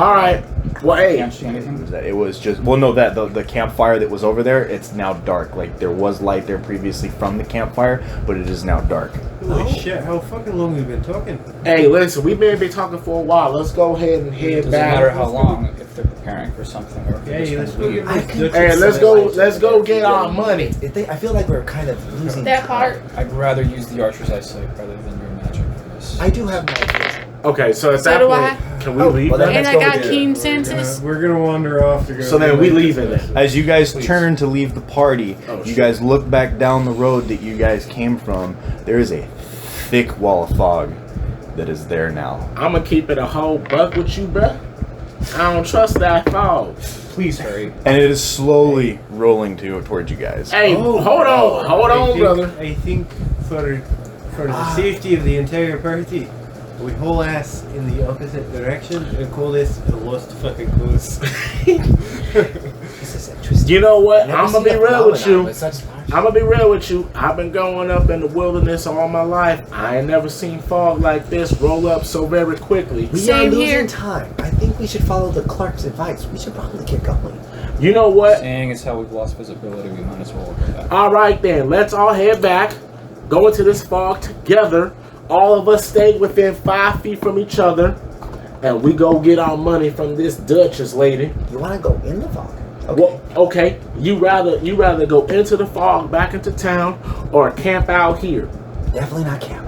All right. Well, hey. Can't see anything. It was just the campfire that was over there. It's now dark. Like there was light there previously from the campfire, but it is now dark. Holy shit! How fucking long have we been talking? Hey, listen, we've been talking for a while. Let's go ahead and head Doesn't back. matter how long if they're preparing for something or if they're Hey, just let's gonna go leave. get this. Hey, let's go get our money. I feel like we're kind of losing That part. I'd rather use the archer's eyesight rather than your magic for this. I do have magic. Okay, so at So that do point, can we leave well, then? And Let's I go got with keen We're senses. gonna wander off to go. So then we leave it then. As you guys turn to leave the party, Oh, you shit. guys look back down the road that you guys came from. There is a thick wall of fog that is there now. I'm gonna keep it a whole buck with you, bruh. I don't trust that fog. Please hurry. And it is slowly rolling towards you guys. Hey, hold on, brother. I think for the safety of the entire party, we haul ass in the opposite direction and call this the lost fucking cause. This is interesting. You know what? Never I'm gonna seen be a real with phenomenon you. with such large- I'm gonna be real with you. I've been growing up in the wilderness all my life. I ain't never seen fog like this roll up so very quickly. We are Same losing here. time. I think we should follow the Clark's advice. We should probably get going. You know what? Seeing as how we've lost visibility, we might as well go back. All right then, let's all head back. Go into this fog together. All of us stay within 5 feet from each other, and we go get our money from this Duchess lady. You want to go in the fog? Okay. Well, okay. You rather go into the fog, back into town, or camp out here? Definitely not camp.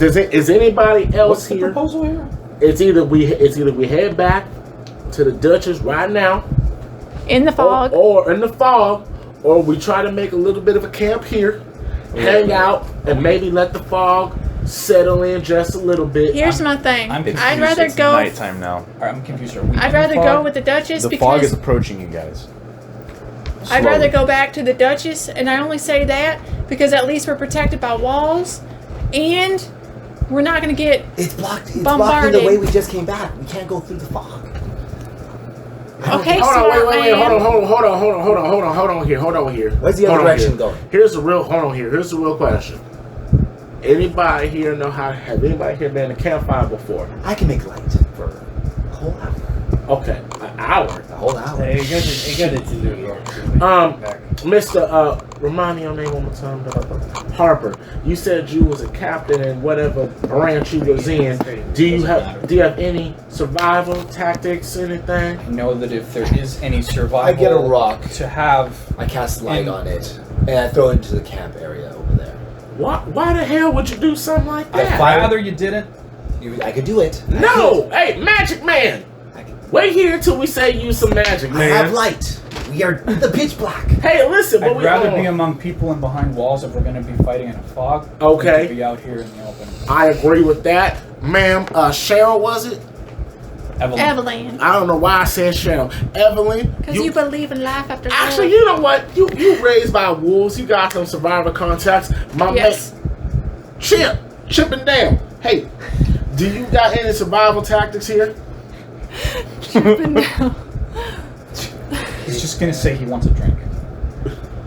Is anybody else What's the here? proposal here? It's either we head back to the Duchess right now, In the fog. or in the fog, or we try to make a little bit of a camp here, hang out, and maybe let the fog settle in just a little bit. Here's my thing. I'm I'd confused. rather It's go. nighttime now. Alright, I'm confused. Are we I'd in the rather fog? go with the Duchess The fog is because approaching you guys. I'd rather Slowly. go back to the Duchess, and I only say that because at least we're protected by walls, and we're not going to get. It's blocked. It's Bombarded. blocking the way we just came back. We can't go through the fog. Okay, Hold on, smart wait, man. hold on here. Where's the other Hold on direction here. going? Here's the real question. Anybody here have anybody here been in a campfire before? I can make light for a whole hour. Okay, an hour. A whole hour. Hey, I got it to do. Mr. Remind me your name one more time. Harper. You said you was a captain in whatever branch you was in. Do you have any survival tactics, anything? I know that if there is any survival, I get a rock. to have. I cast light And- on it, and I throw it into the camp area over there. Why the hell would you do something like I that? fire- Rather you didn't. I could do it. No! Hey, Magic Man! I can. Wait here until we say use some magic, I man. have light. We are in the pitch black. Hey, listen, but I'd we rather all- be among people and behind walls if we're going to be fighting in a fog. Okay. Than to be out here in the open. I agree with that. Ma'am, Cheryl, was it? Evelyn. I don't know why I said Cheryl. Evelyn. Because you believe in life after life. Actually, you know what? You raised by wolves. You got some survivor contacts. My Yes. man, Chip and Dale. Hey, do you got any survival tactics here? He's just going to say he wants a drink.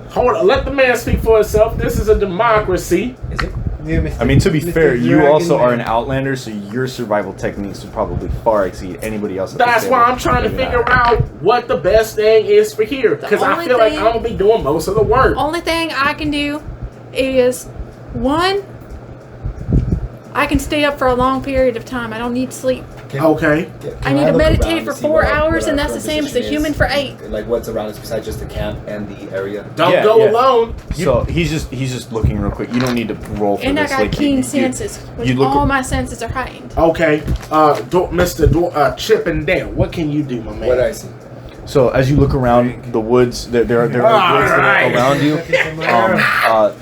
Hold on, let the man speak for himself. This is a democracy. Is it? Yeah, Mr. I mean, to be Mr. fair, you Dragon also are Man. an outlander, so your survival techniques would probably far exceed anybody else. at That's this why table. I'm trying to Maybe figure not. out what the best thing is for here. Because I only feel like thing- I'm going to be doing most of the work. Only thing I can do is, one, I can stay up for a long period of time. I don't need sleep. Okay. I need to meditate for 4 hours, and that's the same as a human for 8. Like what's around us besides just the camp and the area. Don't Yeah, go yeah. alone. So he's just looking real quick. You don't need to roll for And I this. got like, keen you- senses, which you look- all my senses are heightened. Okay. Mr. Chip and Dale, what can you do, my man? What I see. So as you look around the woods, there are woods that Alright. are around you.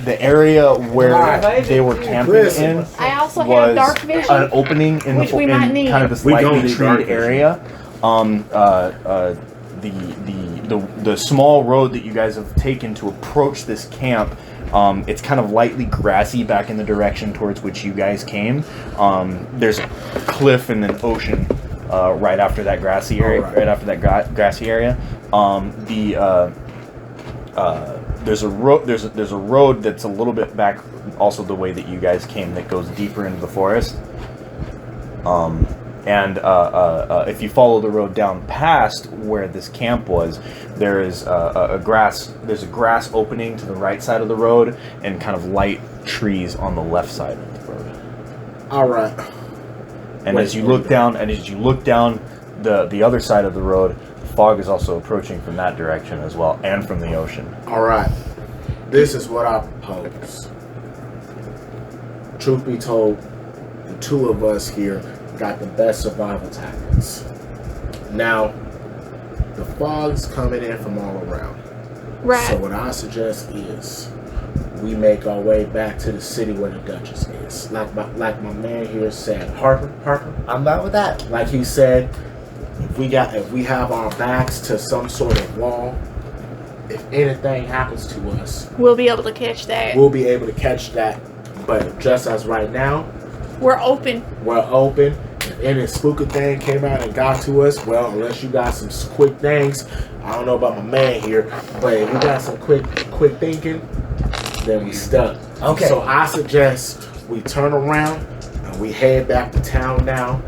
The area where they were camping Listen. in I also have was dark vision. an opening in which we in might need. kind of this We don't lightly need dark treed vision. area. The small road that you guys have taken to approach this camp. It's kind of lightly grassy back in the direction towards which you guys came. There's a cliff and an ocean right after that grassy area. Right after that grassy area. There's a road. There's a road that's a little bit back, also the way that you guys came, that goes deeper into the forest. And if you follow the road down past where this camp was, there is there's a grass opening to the right side of the road and kind of light trees on the left side of the road. All right. And as you look down, the other side of the road, fog is also approaching from that direction as well, and from the ocean. All right. This is what I propose. Truth be told, the two of us here got the best survival tactics. Now, the fog's coming in from all around. Right. So what I suggest is we make our way back to the city where the Duchess is. Like my man here said, Harper. I'm down with that. Like he said, if we have our backs to some sort of wall, if anything happens to us, We'll be able to catch that. we'll be able to catch that. But just as right now, We're open. we're open. If any spooky thing came out and got to us, well, unless you got some quick things, I don't know about my man here, but if you got some quick thinking, then we stuck. Okay. So I suggest we turn around and we head back to town now.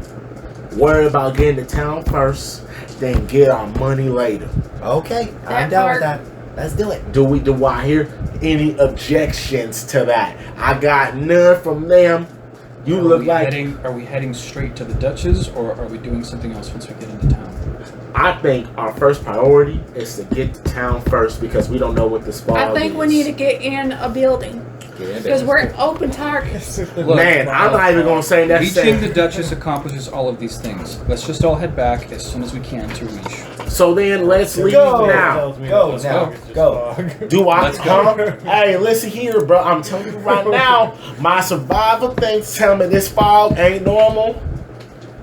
Worry about getting to town first, then get our money later. Okay, I'm That down part. with that. Let's do it. Do I hear any objections to that? I got none from them. You look like Are we heading straight to the Duchess, or are we doing something else once we get into town? I think our first priority is to get to town first because we don't know what this fog I think is. we need to get in a building because we're open targets. Look, Man, I'm not even gonna say that. reaching the Duchess accomplishes all of these things. Let's just all head back as soon as we can to reach. So then let's leave Go. now. Go Let's now. go. Go. Do I? Let's go. Huh? Hey, listen here, bro. I'm telling you right now, my survival things tell me this fog ain't normal.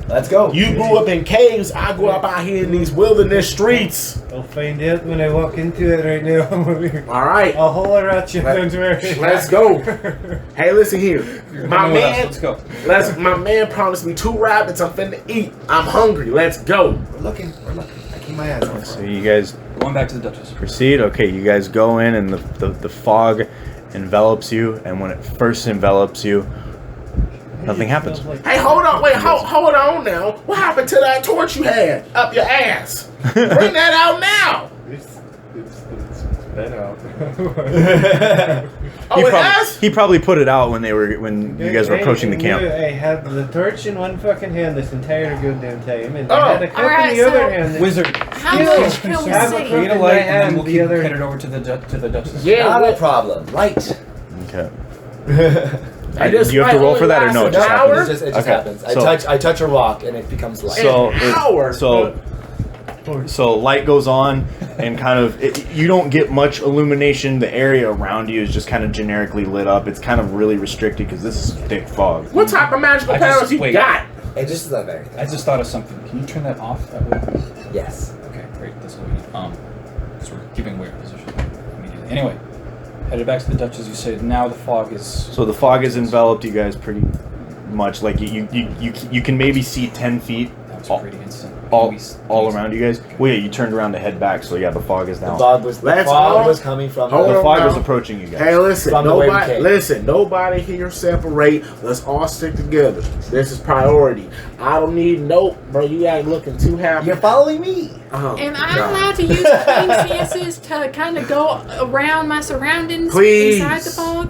Let's go. You grew up in caves. I grew up out here in these wilderness streets. I'll find out when I walk into it right now. All right, I'll holler at you. Don't worry. let's go. Hey, listen here, my Coming with us, man. let's go. My man promised me 2 rabbits. I'm finna eat. I'm hungry. Let's go. We're looking. I keep my eyes on So it. you guys Going back to the Duchess. proceed. Okay, you guys go in, and the fog envelops you. And when it first envelops you, nothing happens. Hey, hold on. Wait, hold on now. What happened to that torch you had up your ass? Bring that out now. It's been out. Oh, it has? He probably put it out when you guys were approaching the camp. I had the torch in one fucking hand this entire goddamn time, and Oh. I had a cup Alright, in the other so- hand. Wizard, How Still much can we have a see? create a in light, my and then hand, we'll the keep other- headed over to the Duchess. Yeah. Not a what- problem. Light. Okay. And this Do you have to light roll only for that or lasts no? It an just hour? happens. It just Okay, happens. so- I touch a rock and it becomes light. So light goes on, and kind of you don't get much illumination. The area around you is just kind of generically lit up. It's kind of really restricted because this is thick fog. What type of magical I just- powers you wait. got? It just is not very. I just thought of something. Can you turn that off? That way. Yes. Okay, great. That's what we need. Because we're keeping weird position immediately. Anyway, headed back to the Duchess. You said now the fog is. So the fog has enveloped you guys pretty much. Like you can maybe see 10 feet That was all- pretty instant. all around you guys. Well, yeah, you turned around to head back. So yeah, the fog is The now. fog was Let's all- coming from Hold The on. fog was now. approaching you guys. Hey, listen, From the way we nobody, came. nobody here separate. Let's all stick together. This is priority. I don't need bro. You ain't looking too happy. You're following me. Oh, Am I God. allowed to use keen senses to kind of go around my surroundings Please. inside the fog?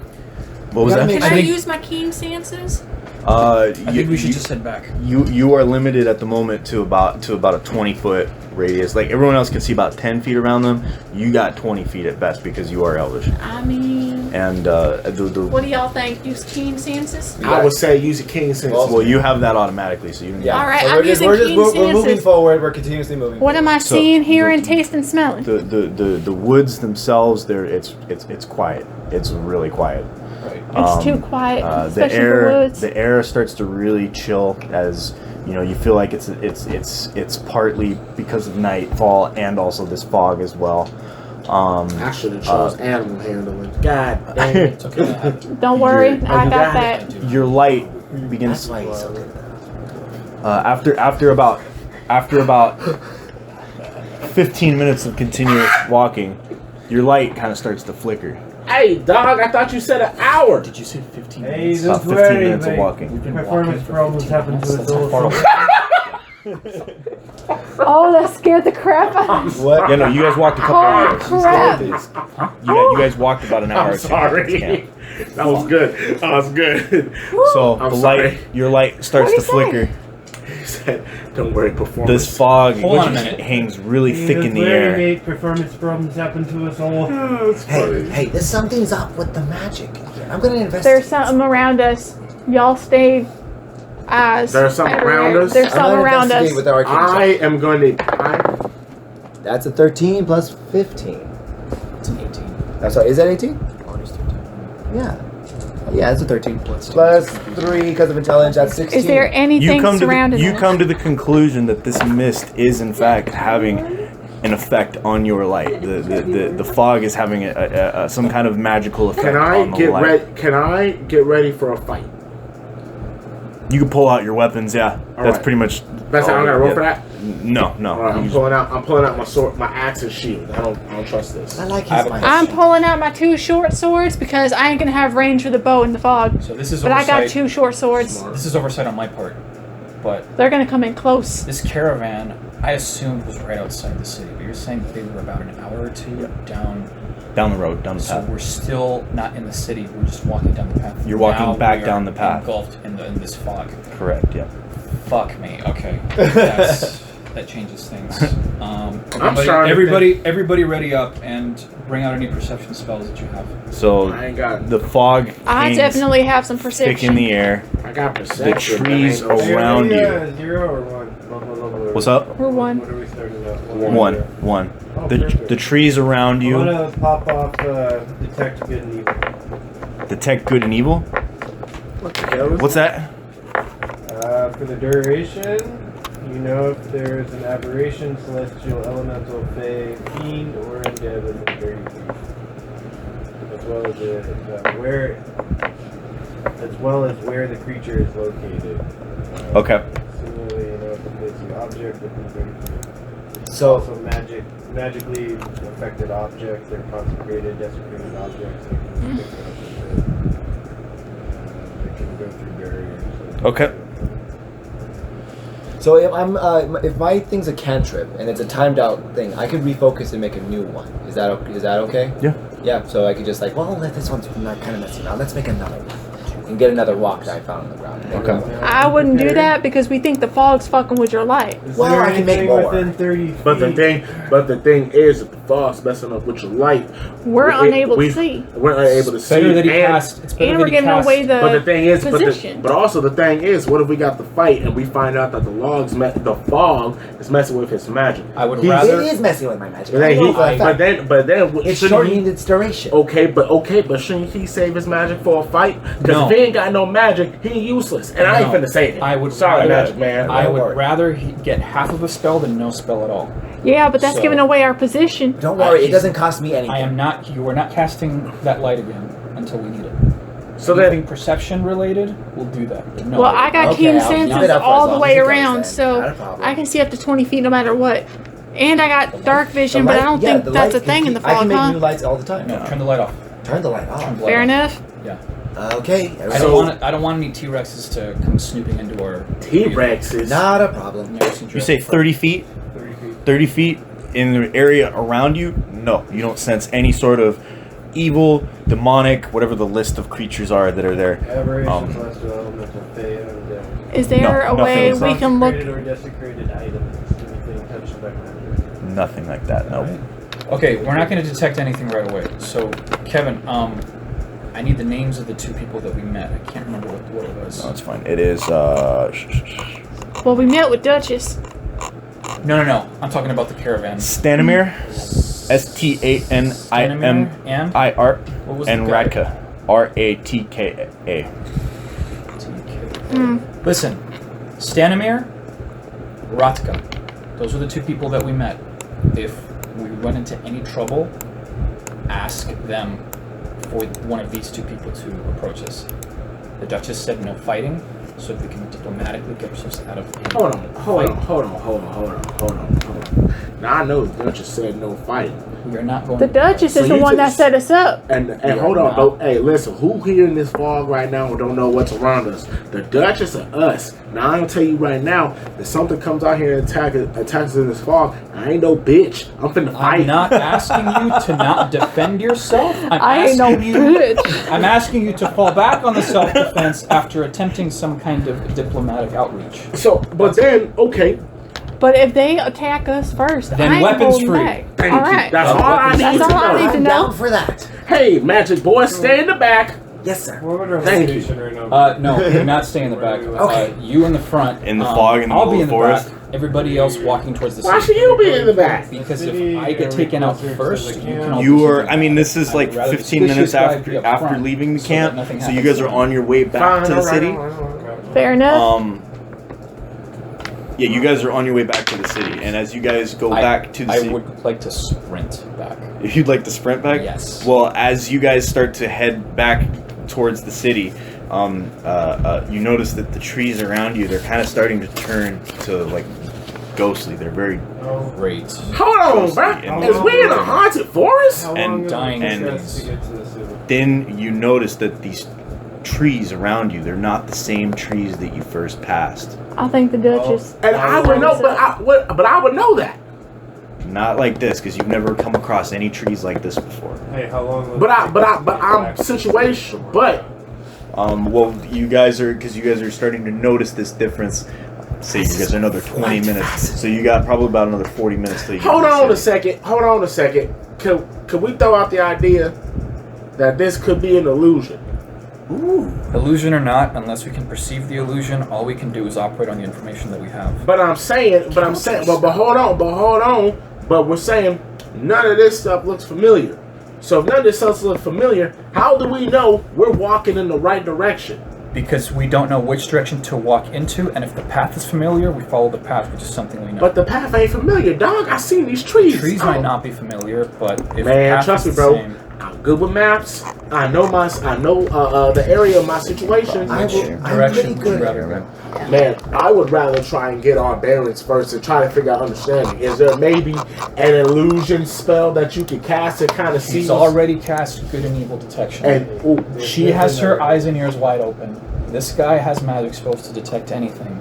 What was Gotta that? make Can I think- use my keen senses? I think we should just head back. You are limited at the moment to about a 20-foot radius. Like everyone else can see about 10 feet around them. You got 20 feet at best because you are elvish. I mean, And what do y'all think? Use keen senses? I would say use your king sense. well, you have that automatically, so you don't. Yeah. All right, so I'm we're just, using we're just keen we're moving senses. forward. We're continuously moving. What am I So- seeing, hearing, tasting, smelling? The woods themselves, it's quiet. It's really quiet. Right. It's too quiet, The especially air for woods. the air starts to really chill as you feel like it's partly because of nightfall and also this fog as well. I should have chose animal handling. God dang it. It's okay. Don't worry, you I got got that. Your light begins That's why he's so good. after about 15 minutes of continuous walking, your light kind of starts to flicker. Hey, dog, I thought you said an hour. Did you say 15 Hey, minutes? don't About 15 worry, minutes of mate. walking. We've been Performance walking for problems 15 happen to minutes. us That's how all. far away. Oh, that scared the crap out of me. What? Yeah, no, you guys walked a couple Holy hours. crap. You guys walked about an hour. I'm to sorry. this camp. That was good. That was good. So I'm the sorry. light, your light starts to What'd he flicker. He said, "Don't worry, performance." This fog Hold on a minute. hangs really thick in the Where air. make performance problems happen to us all. Oh, it's funny. Hey, there's something's up with the magic. I'm gonna investigate. There's something around us. Y'all stay eyes. There's something everywhere. around us? There's I'm something gonna around investigate us. with our I am going to. That's a 13 plus 15. It's an 18. I'm sorry, is that 18? Already 13. Yeah. Yeah, that's a 13. Plus 3 because of intelligence, that's 16. Is there anything surrounding you us? come to the conclusion that this mist is in fact having an effect on your light. The fog is having some kind of magical effect Can I on the get light. ready? Can I get ready for a fight? You can pull out your weapons. Yeah, All that's right. pretty much. That's how I'm gonna roll yeah. for that. No. All right, You I'm just- pulling out my sword, my axe and shield. I don't trust this. I like I have his a mind. I'm pulling out my 2 short swords because I ain't gonna have range for the bow in the fog. So this is But I oversight. got 2 short swords. Smart. This is oversight on my part. But They're gonna come in close. this caravan, I assumed was right outside the city. But you're saying that they were about an hour or two down. down the road, down the So path. we're still not in the city. We're just walking down the path. You're walking Now back we are down the path. Engulfed in this fog. Correct. Yeah. Fuck me. Okay. That changes things. starting to Everybody ready up and bring out any perception spells that you have. So I ain't got. the fog I hangs definitely have some thick in perception. the air. I got perception. The trees but I ain't no- around you. 0 or 1? What's up? We're 1. What are we starting at? One. Oh, The perfect. trees around I you want to pop off detect good and evil. detect good and evil. What the hell is What's that? For the duration, you know if there is an aberration, celestial, elemental, fey, fiend, or undead within 30 feet, as well as where the creature is located. Okay. Similarly, you know if it is the object within 30 feet. So, Also, magically affected objects, they're consecrated, desecrated objects. They can pick up and they can go through barriers. Okay. so if my thing's a cantrip and it's a timed out thing, I could refocus and make a new one. Is that okay? Yeah. Yeah. So I could just this one's not kind of messy now. Let's make another one and get another rock that I found on the ground. Okay. I wouldn't do that because we think the fog's fucking with your light. Is Well, there I can make anything more. within 30 feet? But the thing is, if the fog's messing up with your light, We're unable to see. We're unable to see. Better that he and- cast. It's better And that we're he giving cast. away the But the thing is, position. but also the thing is, what if we got the fight and we find out that the fog is messing with his magic? I would He's- rather- It is messing with my magic. But then, I know for a fact. but then, It's shouldn't shortening he- its duration. Okay, but shouldn't he save his magic for a fight? Because No. if he ain't got no magic, he useless. And I ain't No. finna save it. I would Sorry, rather- magic man. I Don't would worry. rather get half of a spell than no spell at all. Yeah, but that's So- giving away our position. Don't worry, it doesn't cost me anything. I am not. You are not casting that light again until we need it. So Anything then, perception related, we'll do that. But no, Well, I got Okay, keen I'll keep senses it up for all as the long way as you guys around, then. so Not a problem. I can see up to 20 feet no matter what. And I got dark vision, but I don't think that's a thing in the I can fog, make huh? new lights all the time. no. Turn the light off. Turn the light off. Turn the light Fair off. enough. Yeah. Okay. I don't want any T-Rexes to come snooping into our T-Rex is Not a problem. You say 30 feet? 30 feet. 30 feet in the area around you? No, you don't sense any sort of evil, demonic, whatever the list of creatures are that are there. Aberration, celestial, elemental, fey, undead. Is there No, a way nothing. we can look? Consecrated or desecrated items. Anything touched by magic. Nothing like that. No. Okay, we're not going to detect anything right away. So, Kevin, I need the names of the 2 people that we met. I can't remember what it was. No, it's fine. It is. Well, we met with Duchess. No. I'm talking about the caravan. Stanimir, Stanimir, What was and the guy? Radka, Ratka. Listen, Stanimir, Ratka. Those were the 2 people that we met. If we run into any trouble, ask them for one of these 2 people to approach us. The Duchess said no fighting, so we can diplomatically get ourselves out of the Hold on. Now I know the Duchess said no fighting. We are not going. The Duchess So is the you one that just- set us up. And are hold on, not. though. Hey, listen, who here in this fog right now who don't know what's around us? The Duchess or us? Now I'm gonna tell you right now, if something comes out here and attacks us in this fog, I ain't no bitch. I'm finna fight. I'm not asking you to not defend yourself. I ain't no bitch. I'm asking you to fall back on the self-defense after attempting some kind of diplomatic outreach. So, but then, okay. But if they attack us first, Then I ain't weapons holding free. back. Thank All you. right. That's all I need That's to all I know. need to I'm know. down for that. Hey, Magic Boy, stay in the back. Yes, sir. What would our Thank you. location right now? No, you're not staying in the back. Okay. You in the front. In the fog in the I'll middle be of in the the forest? back. Everybody else walking towards the Why city. should you be in the back? Because if I get taken out first, you can all You be are. taken I mean, out. this is I like would rather 15 this minutes guy be up after front leaving the so that camp. nothing So you happens guys are to me. on your way back Fine, to the all right, city. all right, all right. Fair enough. Yeah, you guys are on your way back to the city, and as you guys go back to the I city, would like to sprint back. if you'd like to sprint back. Yes. Well, as you guys start to head back towards the city, you notice that the trees around you, they're kind of starting to turn to like ghostly. They're very Great. Hold on, bro. And- Is we in a haunted forest? How and long dying does it take and- us to get to the city? then you notice that these trees around you, they're not the same trees that you first passed. I think the Duchess. And I would know, but I would know that. Not like this, because you've never come across any trees like this before. Hey, how long? will But it take us to get I'm back to the situation. city? But Well, you guys are starting to notice this difference. Say you guys are another 20 minutes, so you got probably about another 40 minutes till you get hold to the on a city. second. Hold on a second. Can we throw out the idea that this could be an illusion? Illusion or not, unless we can perceive the illusion, all we can do is operate on the information that we have. But I'm saying, but hold on. But we're saying none of this stuff looks familiar. So if none of this stuff looks familiar, how do we know we're walking in the right direction? Because we don't know which direction to walk into, and if the path is familiar, we follow the path, which is something we know. But the path ain't familiar, dog. I seen these trees. Trees Oh. might not be familiar, but if the Man, path trust is me, the bro. same, I'm good with maps. I know the area of my situation. I'm direction pretty would you good. rather go? Man, I would rather try and get our bearings first and try to figure out understanding. Is there maybe an illusion spell that you could cast to kind of see? She's already cast good and evil detection. And ooh, She has her eyes and ears wide open. This guy has magic spells to detect anything.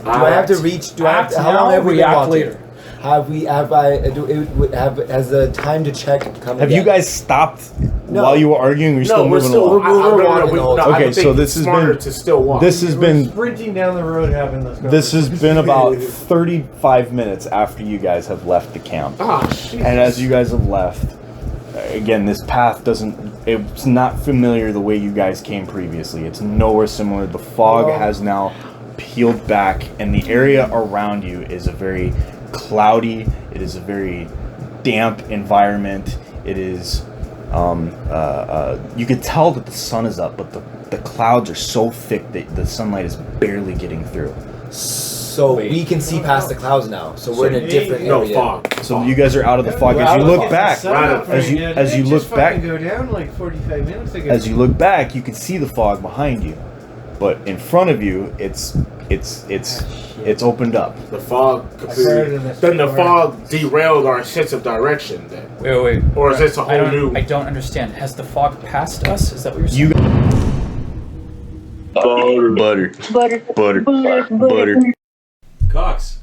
Do I have to reach? Do I have Act to, how long now, have we been react walking? later. Has the time to check come Have yet? you guys stopped No. while you were arguing? Or you're no, still we're moving still. along? We're walking the whole time. I Okay, would so think this it's has smarter been- to still walk. This has We're been sprinting down the road having this. this has been about conversation. 35 minutes after you guys have left the camp. Ah, shit. And as you guys have left, again, this path it's not familiar the way you guys came previously. It's nowhere similar. The fog has now peeled back, and the area around you is a very cloudy, it is a very damp environment. It is, you could tell that the sun is up, but the clouds are so thick that the sunlight is barely getting through. So Wait. we can see past the clouds now. So we're in a different no area. fog. So you guys are out of the fog. As you look back, as you look back, Go down like 45 minutes ago. as you look back, you can see the fog behind you, but in front of you, it's opened up. The fog. heard of this Then the before. fog derailed our sense of direction. Then, Wait. or is this a whole new? I don't understand. Has the fog passed us? Is that what you're saying? You butter. Butter. Butter. Butter. Butter. Butter. Cox.